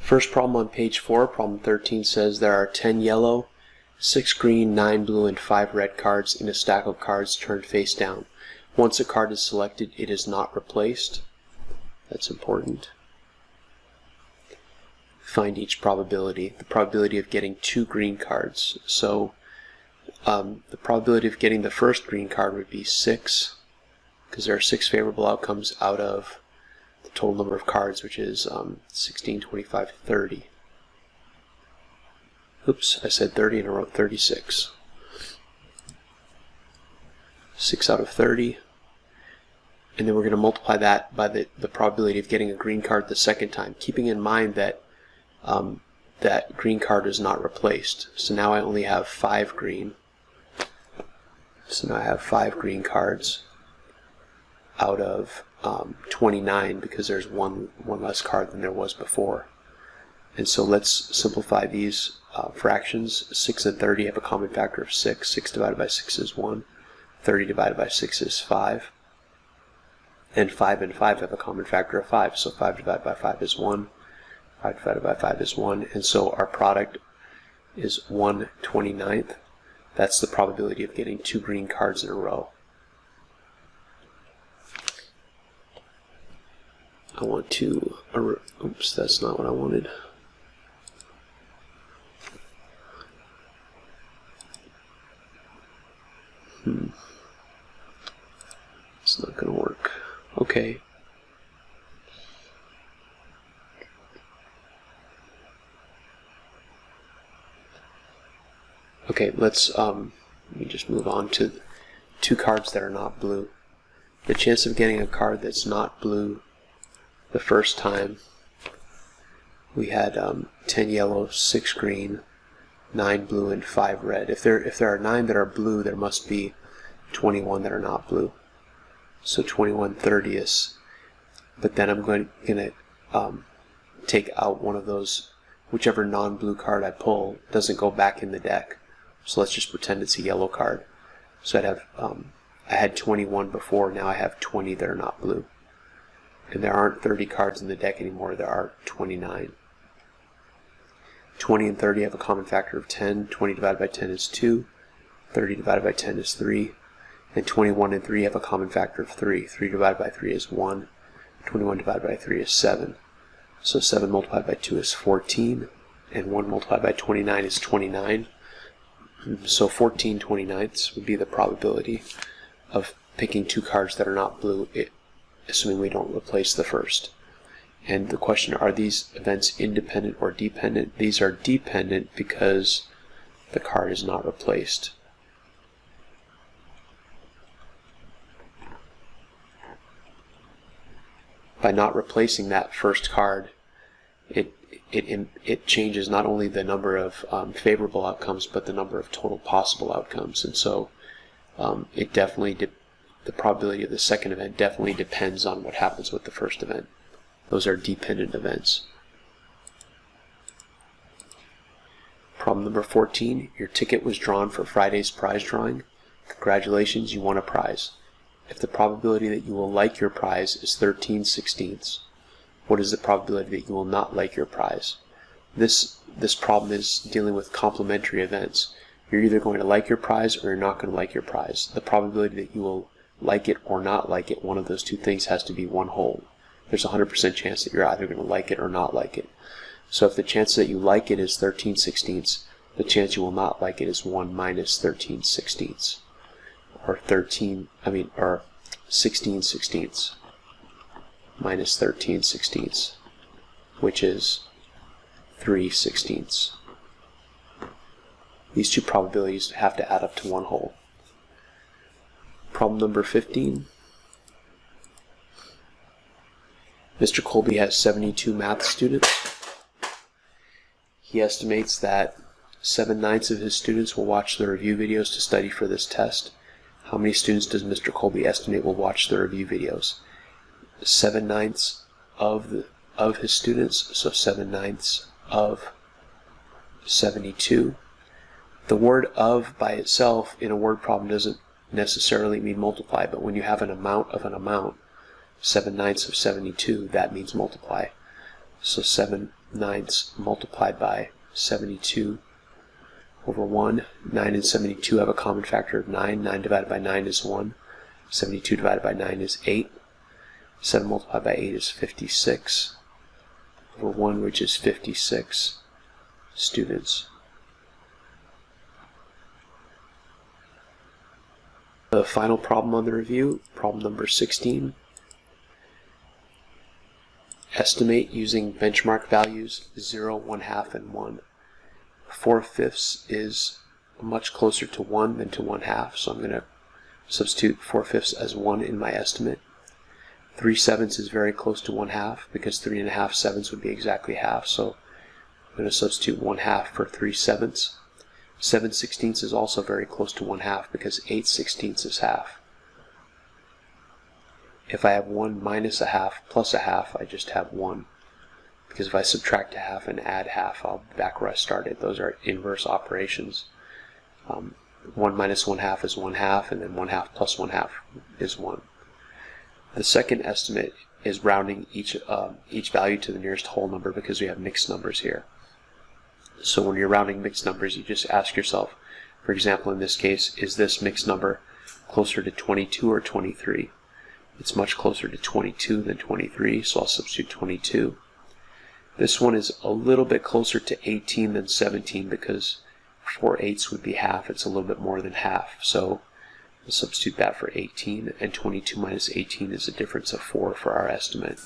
First problem on page 4, problem 13, says there are 10 yellow, 6 green, 9 blue, and 5 red cards in a stack of cards turned face down. Once a card is selected, it is not replaced. That's important. Find each probability. The probability of getting 2 green cards. So the probability of getting the first green card would be 6, because there are 6 favorable outcomes out of the total number of cards, which is 16, 25, 30. Oops, I said 30 and I wrote 36. 6 out of 30. And then we're going to multiply that by the probability of getting a green card the second time, keeping in mind that that green card is not replaced. So now I only have 5 green. So now I have 5 green cards out of 29, because there's one less card than there was before. And so let's simplify these fractions. 6 and 30 have a common factor of 6. 6 divided by 6 is 1. 30 divided by 6 is 5. And 5 and 5 have a common factor of 5. So 5 divided by 5 is 1. 5 divided by 5 is 1. And so our product is 1/29. That's the probability of getting 2 green cards in a row. I want to, oops, that's not what I wanted. It's not going to work. Okay. Okay, let me just move on to 2 cards that are not blue. The chance of getting a card that's not blue the first time, we had 10 yellow, 6 green, 9 blue, and 5 red. If there are 9 that are blue, there must be 21 that are not blue. So 21/30. But then I'm going to take out one of those. Whichever non-blue card I pull doesn't go back in the deck. So let's just pretend it's a yellow card. So I'd have I had 21 before. Now I have 20 that are not blue. And there aren't 30 cards in the deck anymore. There are 29. 20 and 30 have a common factor of 10. 20 divided by 10 is 2. 30 divided by 10 is 3. And 21 and 3 have a common factor of 3. 3 divided by 3 is 1. 21 divided by 3 is 7. So 7 multiplied by 2 is 14. And 1 multiplied by 29 is 29. So 14/29 would be the probability of picking 2 cards that are not blue, assuming we don't replace the first. And the question, are these events independent or dependent? These are dependent because the card is not replaced. By not replacing that first card, it changes not only the number of favorable outcomes, but the number of total possible outcomes. And so it definitely the probability of the second event definitely depends on what happens with the first event. Those are dependent events. Problem number 14. Your ticket was drawn for Friday's prize drawing. Congratulations, you won a prize. If the probability that you will like your prize is 13/16, what is the probability that you will not like your prize? This problem is dealing with complementary events. You're either going to like your prize or you're not going to like your prize. The probability that you will like it or not like it, one of those two things has to be 1 whole. There's a 100% chance that you're either going to like it or not like it. So if the chance that you like it is 13/16, the chance you will not like it is 1 minus 13/16. Or 16/16 minus 13/16, which is 3/16. These two probabilities have to add up to 1 whole. Problem number 15. Mr. Colby has 72 math students. He estimates that 7/9 of his students will watch the review videos to study for this test. How many students does Mr. Colby estimate will watch the review videos? 7/9 of his students, so 7/9 of 72. The word of by itself in a word problem doesn't necessarily mean multiply, but when you have an amount of 7/9 of 72, that means multiply. So 7 ninths multiplied by 72 over 1. 9 and 72 have a common factor of 9. 9 divided by 9 is 1. 72 divided by 9 is 8. 7 multiplied by 8 is 56 over 1, which is 56 students. The final problem on the review, problem number 16. Estimate using benchmark values 0, 1/2, and 1. 4/5 is much closer to 1 than to 1/2, so I'm going to substitute 4/5 as 1 in my estimate. 3/7 is very close to 1/2 because 3 1/2 sevenths would be exactly half, so I'm going to substitute 1/2 for 3/7. 7/16 is also very close to 1/2 because 8/16 is half. If I have 1 minus a half plus a half, I just have 1. Because if I subtract a half and add half, I'll be back where I started. Those are inverse operations. 1 minus 1/2 is 1/2, and then 1/2 plus 1/2 is 1. The second estimate is rounding each value to the nearest whole number because we have mixed numbers here. So when you're rounding mixed numbers, you just ask yourself, for example, in this case, is this mixed number closer to 22 or 23? It's much closer to 22 than 23, so I'll substitute 22. This one is a little bit closer to 18 than 17 because 4/8 would be half. It's a little bit more than half. So we'll substitute that for 18, and 22 minus 18 is a difference of 4 for our estimate.